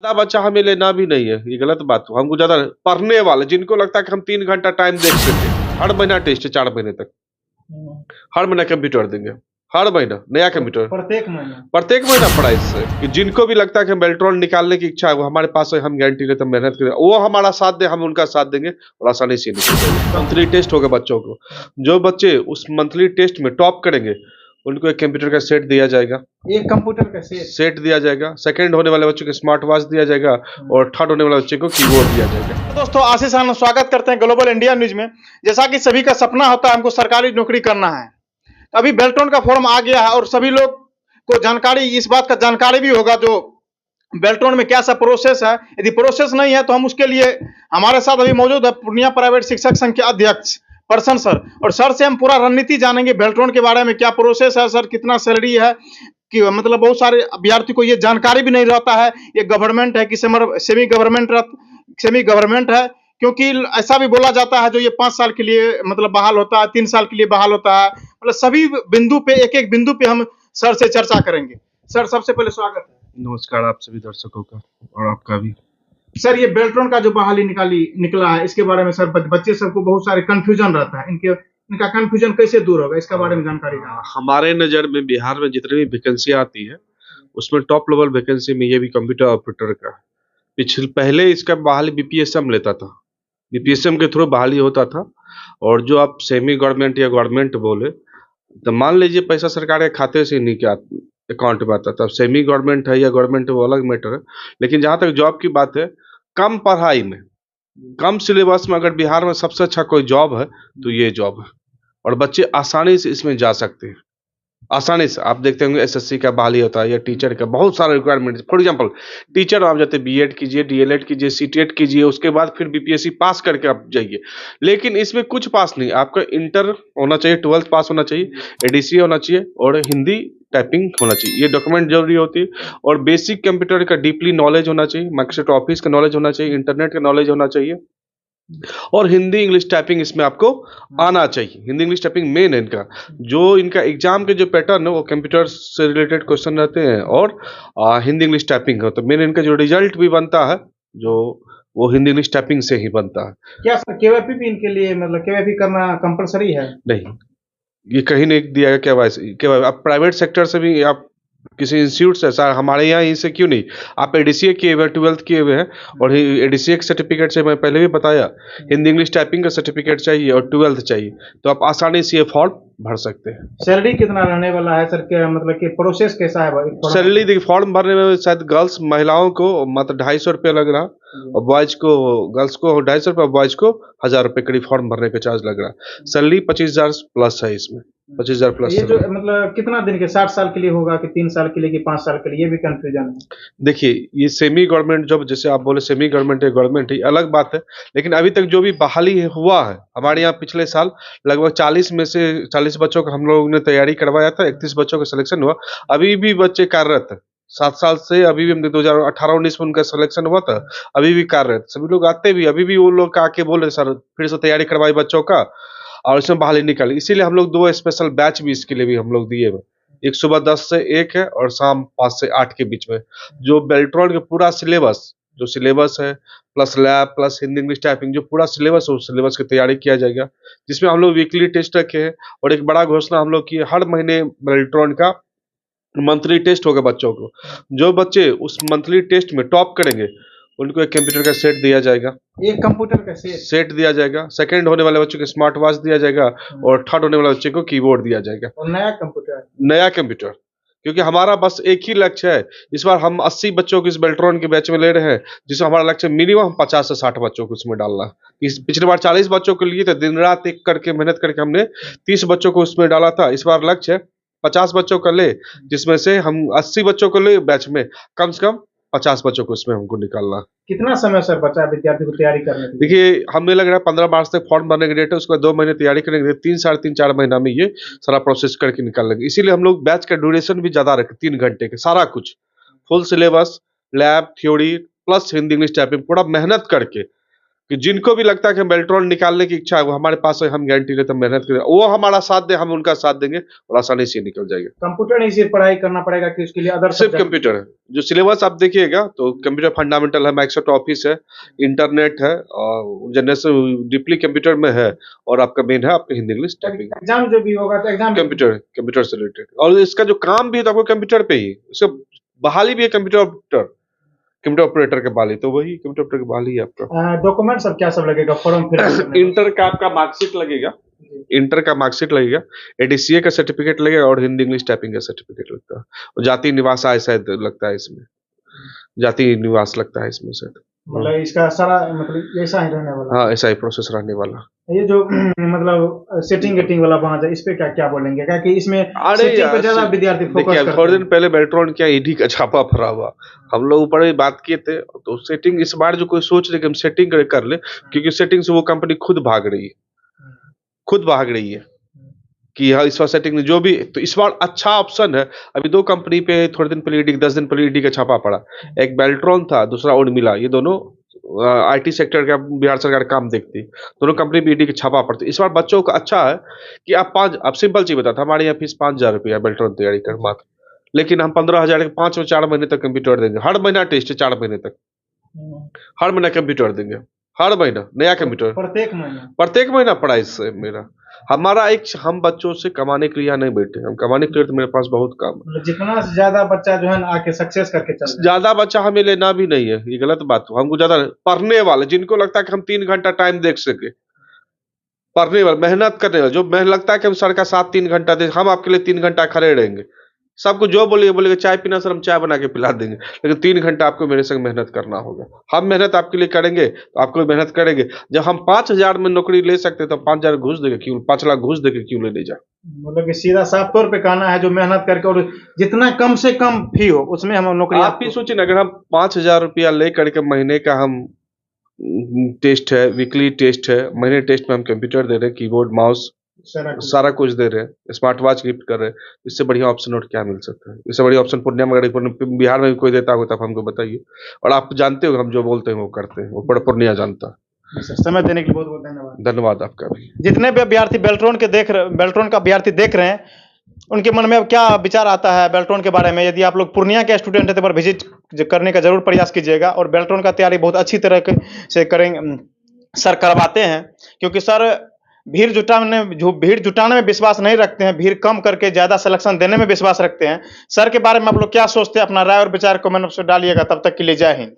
ज़्यादा बच्चा हमें लेना भी नहीं है, ये गलत बात हो। हमको ज़्यादा पढ़ने वाले जिनको लगता है कि हम 3 घंटा टाइम दे सकते हैं, हर महीना टेस्ट है 4 महीने तक। हर महीना कंप्यूटर देंगे, हर महीना नया कंप्यूटर। प्रत्येक महीना प्राइस है कि जिनको भी लगता है कि बेल्ट्रॉन निकालने की इच्छा है, वो हमारे पास है, हम गारंटी लेते हैं, मेहनत करें, वो हमारा साथ दे, हम उनका साथ देंगे और आसानी से निकल जाएंगे। मंथली टेस्ट होगा बच्चों को, जो बच्चे उस मंथली टेस्ट में टॉप करेंगे उनको एक कंप्यूटर का सेट दिया जाएगा, एक कंप्यूटर का सेट दिया जाएगा। सेकंड होने वाले बच्चों को स्मार्ट वॉच दिया जाएगा और थर्ड होने वाले बच्चे को कीबोर्ड दिया जाएगा। दोस्तों आशीष आनंद स्वागत करते हैं ग्लोबल इंडिया न्यूज में। जैसा कि सभी का सपना होता है हमको सरकारी नौकरी करना है, अभी बेल्ट्रॉन का फॉर्म आ गया है और सभी लोग को जानकारी, इस बात का जानकारी भी होगा जो बेल्ट्रॉन में क्या सा प्रोसेस है। यदि प्रोसेस नहीं है तो हम उसके लिए हमारे साथ अभी मौजूद है पूर्णिया प्राइवेट शिक्षक संघ के अध्यक्ष पर्सन सर, और सर से हम पूरा रणनीति जानेंगे बेल्ट्रॉन के बारे में, क्या प्रोसेस है सर, कितना सैलरी है, कि मतलब बहुत सारे अभ्यर्थी को ये जानकारी भी नहीं रहता है ये गवर्नमेंट है कि सेमी गवर्नमेंट है, क्योंकि ऐसा भी बोला जाता है जो ये 5 साल के लिए मतलब बहाल होता है, 3 साल के लिए बहाल होता है। मतलब सभी बिंदु पे, एक एक बिंदु पे हम सर से चर्चा करेंगे। सर सबसे पहले स्वागत है। नमस्कार आप सभी दर्शकों का और आपका भी। सर ये बेल्ट्रॉन का जो बहाली निकला है, इसके बारे में सर बच्चे सबको बहुत सारे कंफ्यूजन रहता है, इनका कंफ्यूजन कैसे दूर होगा, इसका बारे में जानकारी दें। हमारे नज़र में बिहार में जितनी भी वैकेंसी आती है उसमें टॉप लेवल वैकेंसी में ये भी कंप्यूटर ऑपरेटर का पहले इसका बहाली बीपीएसएम लेता था, बीपीएसएम के थ्रू बहाली होता था। और जो आप सेमी गवर्नमेंट या गवर्नमेंट बोले तो मान लीजिए पैसा सरकार के खाते से नहीं क्या अकाउंट में आता था। सेमी गवर्नमेंट है या गवर्नमेंट वो अलग मैटर है, लेकिन जहाँ तक जॉब की बात है, कम पढ़ाई में कम सिलेबस में अगर बिहार में सबसे अच्छा कोई जॉब है तो ये जॉब है और बच्चे आसानी से इसमें जा सकते हैं। आसानी से आप देखते होंगे एसएससी का बहाली होता है या टीचर का, बहुत सारा रिक्वायरमेंट। फॉर एग्जांपल टीचर आप जाते बीएड कीजिए, डीएलएड कीजिए, सीटेट कीजिए, उसके बाद फिर बीपीएससी पास करके आप जाइए। लेकिन इसमें कुछ पास नहीं, आपका इंटर होना चाहिए, 12th पास होना चाहिए, एडीसी होना चाहिए और हिंदी टाइपिंग होना चाहिए, ये डॉक्यूमेंट जरूरी होती है। और बेसिक कंप्यूटर का डीपली नॉलेज होना चाहिए, माइक्रोसॉफ्ट ऑफिस का नॉलेज होना चाहिए, इंटरनेट का नॉलेज होना चाहिए और हिंदी इंग्लिश टाइपिंग इसमें आपको आना चाहिए। हिंदी इंग्लिश टाइपिंग मेन है इनका। जो इनका एग्जाम के जो पैटर्न है वो कंप्यूटर से रिलेटेड क्वेश्चन रहते हैं और हिंदी इंग्लिश टाइपिंग है, तो मेन इनका जो रिजल्ट भी बनता है जो वो हिंदी इंग्लिश टाइपिंग से ही बनता है। क्या सर केवाईपी भी इनके लिए, मतलब केवाईपी करना कंपलसरी है? नहीं, ये कहीं नहीं दिया गया केवाईसी। आप प्राइवेट सेक्टर से भी आप किसी इंस्टीट्यूट से, सर हमारे यहाँ इसे क्यों नहीं, आप एडीसीए किए हुए, 12th किए हुए हैं और एडीसीए के सर्टिफिकेट से, मैं पहले भी बताया, हिंदी इंग्लिश टाइपिंग का सर्टिफिकेट चाहिए और 12th चाहिए, तो आप आसानी से ये फॉर्म भर सकते हैं। सैलरी कितना रहने वाला है सर, क्या मतलब कि प्रोसेस कैसा है? सैलरी देखिए, फॉर्म भरने में शायद गर्ल्स महिलाओं को मतलब 250 रुपया लग रहा और बॉयज को, गर्ल्स को 250 रुपया, बॉयज को 1000 रुपये करीब फॉर्म भरने का चार्ज लग रहा है। सैलरी 25,000 प्लस है इसमें, 25,000 प्लस। ये जो मतलब कितना दिन के, 60 साल के लिए होगा कि 3 साल के लिए कि 5 साल के लिए, ये भी कंफ्यूजन है। देखिए ये सेमी गवर्नमेंट जॉब, जैसे आप बोले सेमी गवर्नमेंट है गवर्नमेंट है, अलग बात है, लेकिन अभी तक जो भी बहाली हुआ है हमारे यहाँ पिछले साल, लगभग 40 में से 40 बच्चों को हम लोगों ने तैयारी करवाया था, 31 बच्चों का सिलेक्शन हुआ। अभी भी बच्चे कार्यरत है 7 साल से, अभी भी हमने 2018-19 में उनका सिलेक्शन हुआ था, अभी भी कार्यरत, सभी लोग आते भी, अभी भी वो लोग आके बोले सर फिर से तैयारी करवाई बच्चों का और इसमें बहाली निकाली। इसीलिए हम लोग 2 स्पेशल बैच भी इसके लिए भी हम लोग दिए हुए, एक सुबह 10 से 1 है और शाम 5 से 8 के बीच में, जो बेल्ट्रॉन का पूरा सिलेबस, जो सिलेबस है plus lab plus Hindi English typing, जो पूरा सिलेबस है उस सिलेबस की तैयारी किया जाएगा, जिसमें हम लोग वीकली टेस्ट रखे हैं और एक बड़ा घोषणा हम लोग की, हर महीने बेल्ट्रॉन का मंथली टेस्ट होगा बच्चों को। जो बच्चे उस मंथली टेस्ट में टॉप करेंगे उनको एक कंप्यूटर का सेट दिया जाएगा, एक कंप्यूटर का सेट दिया जाएगा। सेकंड होने वाले बच्चों को स्मार्ट वॉच दिया जाएगा और थर्ड होने वाले बच्चे को कीबोर्ड दिया जाएगा और नया कंप्यूटर। क्योंकि हमारा बस एक ही लक्ष्य है, इस बार हम 80 बच्चों को इस बेल्ट्रॉन के बैच में ले रहे हैं, जिसमें हमारा लक्ष्य मिनिमम 50 से 60 बच्चों को उसमें डालना। इस पिछले बार 40 बच्चों के लिए तो दिन रात एक करके मेहनत करके हमने 30 बच्चों को उसमें डाला था। इस बार लक्ष्य है 50 बच्चों का ले, जिसमें से हम 80 बच्चों को ले बैच में, कम से कम 50 बच्चों को इसमें हमको निकालना। कितना समय सर बचा है विद्यार्थी को तैयारी करने के लिए? देखिए हमें लग रहा है 15 मार्च तक फॉर्म भरने की डेट है, उसके बाद 2 महीने तैयारी करेंगे, 3 साढ़े 3 4 महीना में ये सारा प्रोसेस करके निकाल लेंगे। इसीलिए हम लोग बैच का ड्यूरेशन भी ज्यादा रखे, 3 घंटे के, सारा कुछ full syllabus, lab, theory plus Hindi English typing, पूरा मेहनत करके कि जिनको भी लगता है कि बेल्ट्रॉन निकालने की इच्छा है वो हमारे पास है, हम गारंटी लेते हैं, मेहनत करें, वो हमारा साथ दे, हम उनका साथ देंगे और आसानी से निकल जाएगा। कंप्यूटर नहीं सिर्फ पढ़ाई करना पड़ेगा कि उसके लिए अदर सिर्फ कंप्यूटर है, जो सिलेबस आप देखिएगा तो कंप्यूटर फंडामेंटल है, माइक्रोसॉफ्ट ऑफिस है, इंटरनेट है और जनरल डीपली कंप्यूटर में है, और आपका मेन है आपका हिंदी इंग्लिश टाइपिंग। एग्जाम जो भी होगा तो एग्जाम कंप्यूटर से रिलेटेड, और इसका जो काम भी है तो आपको कंप्यूटर पे ही, इसका बहाली भी है कंप्यूटर ऑपरेटर के बहाली, तो वही कंप्यूटर ऑपरेटर की बहाली है आपका। डॉक्यूमेंट सब क्या सब लगेगा फॉर्म फिल इंटर का आपका मार्कशीट लगेगा, इंटर का मार्कशीट लगेगा, एडीसीए का सर्टिफिकेट लगेगा और हिंदी इंग्लिश टाइपिंग का सर्टिफिकेट लगता है, और जाति निवास आय शायद लगता है इसमें, जाति निवास लगता है इसमें शायद। मतलब इसका सारा मतलब ऐसा ही रहने वाला। हाँ, ऐसा ही प्रोसेस रहने वाला। ये जो मतलब सेटिंग गेटिंग वाला वहां जाए, इस पे क्या क्या बोलेंगे, क्या कि इसमें अरे सेटिंग पे ज्यादा विद्यार्थी फोकस देखिए, करते थोड़े हैं। दिन पहले बेल्ट्रॉन क्या ईडी का छापा पड़ा हुआ, हम लोग ऊपर भी बात किए थे, तो सेटिंग इस बार जो कोई सोच रहे कि हम सेटिंग कर ले, क्योंकि सेटिंग से वो कंपनी खुद भाग रही है कि हाँ इस बार सेटिंग जो भी, तो इस बार अच्छा ऑप्शन है। अभी दो कंपनी पे थोड़े दिन पहले 10 दिन पहले ईडी का छापा पड़ा, एक बेल्ट्रॉन था, दूसरा उर्मिला, ये दोनों आईटी सेक्टर का बिहार सरकार काम देखती, दोनों कंपनी पे ईडी का छापा पड़ती। इस बार बच्चों का अच्छा है कि आप सिंपल चीज बताता, हमारे यहाँ फीस 5,000 रुपया बेल्ट्रॉन तैयारी कर मात्र, लेकिन हम 15,000 के 5 और 4 महीने तक कंप्यूटर देंगे, हर महीना टेस्ट है 4 महीने तक, हर महीना कंप्यूटर देंगे, हर महीना नया कंप्यूटर, प्रत्येक महीना प्राइस है मेरा। हमारा एक, हम बच्चों से कमाने के लिए यहाँ नहीं बैठे, हम कमाने के लिए तो मेरे पास बहुत काम है। जितना ज्यादा बच्चा जो है ना आके सक्सेस करके चल, ज्यादा बच्चा हमें लेना भी नहीं है, ये गलत बात है। हमको ज्यादा पढ़ने वाले, जिनको लगता है कि हम 3 घंटा टाइम देख सके, पढ़ने वाले, मेहनत करने वाले, जो मेहनत लगता है कि हम सर का साथ 3 घंटा दे, हम आपके लिए 3 घंटा खड़े रहेंगे। सबको जो बोलेगा चाय पीना सर, हम चाय बना के पिला देंगे, लेकिन 3 घंटा आपको मेरे संग मेहनत करना होगा। हम मेहनत आपके लिए करेंगे तो आपको भी मेहनत करेंगे। जब हम 5,000 में नौकरी ले सकते तो 5,000 घूस देके क्यों, 5 लाख घूस देके क्यों ले जाए। मतलब कि सीधा साफ तौर पे कहना है जो मेहनत करके और जितना कम से कम फी हो उसमें हम नौकरी। आप भी सोचिए ना, अगर हम 5,000 रुपया ले करके महीने का हम टेस्ट है, वीकली टेस्ट है, महीने टेस्ट में हम कंप्यूटर दे रहे हैं, कीबोर्ड माउस सारा कुछ दे रहे हैं, स्मार्ट वॉच गिफ्ट कर रहे हैं, इससे बढ़िया ऑप्शन और क्या मिल सकता है। इससे बढ़िया ऑप्शन पूर्णिया में, बिहार में भी कोई देता होगा तब हमको बताइए। और आप जानते हो हम जो बोलते हैं वो करते हैं, वो पूर्णिया जानता है। समय देने के लिए बहुत बहुत धन्यवाद। धन्यवाद आपका भी। जितने भी विद्यार्थी बेल्ट्रॉन का विद्यार्थी देख रहे हैं, उनके मन में अब क्या विचार आता है बेल्ट्रॉन के बारे में। यदि आप लोग पूर्णिया के स्टूडेंट हैं तो पर विजिट करने का जरूर प्रयास कीजिएगा, और बेल्ट्रॉन का तैयारी बहुत अच्छी तरह से करेंगे, सर करवाते हैं। क्योंकि सर भीड़ जुटाने में विश्वास नहीं रखते हैं, भीड़ कम करके ज्यादा सिलेक्शन देने में विश्वास रखते हैं। सर के बारे में आप लोग क्या सोचते हैं, अपना राय और विचार कमेंट बॉक्स में डालिएगा। तब तक के लिए जय हिंद।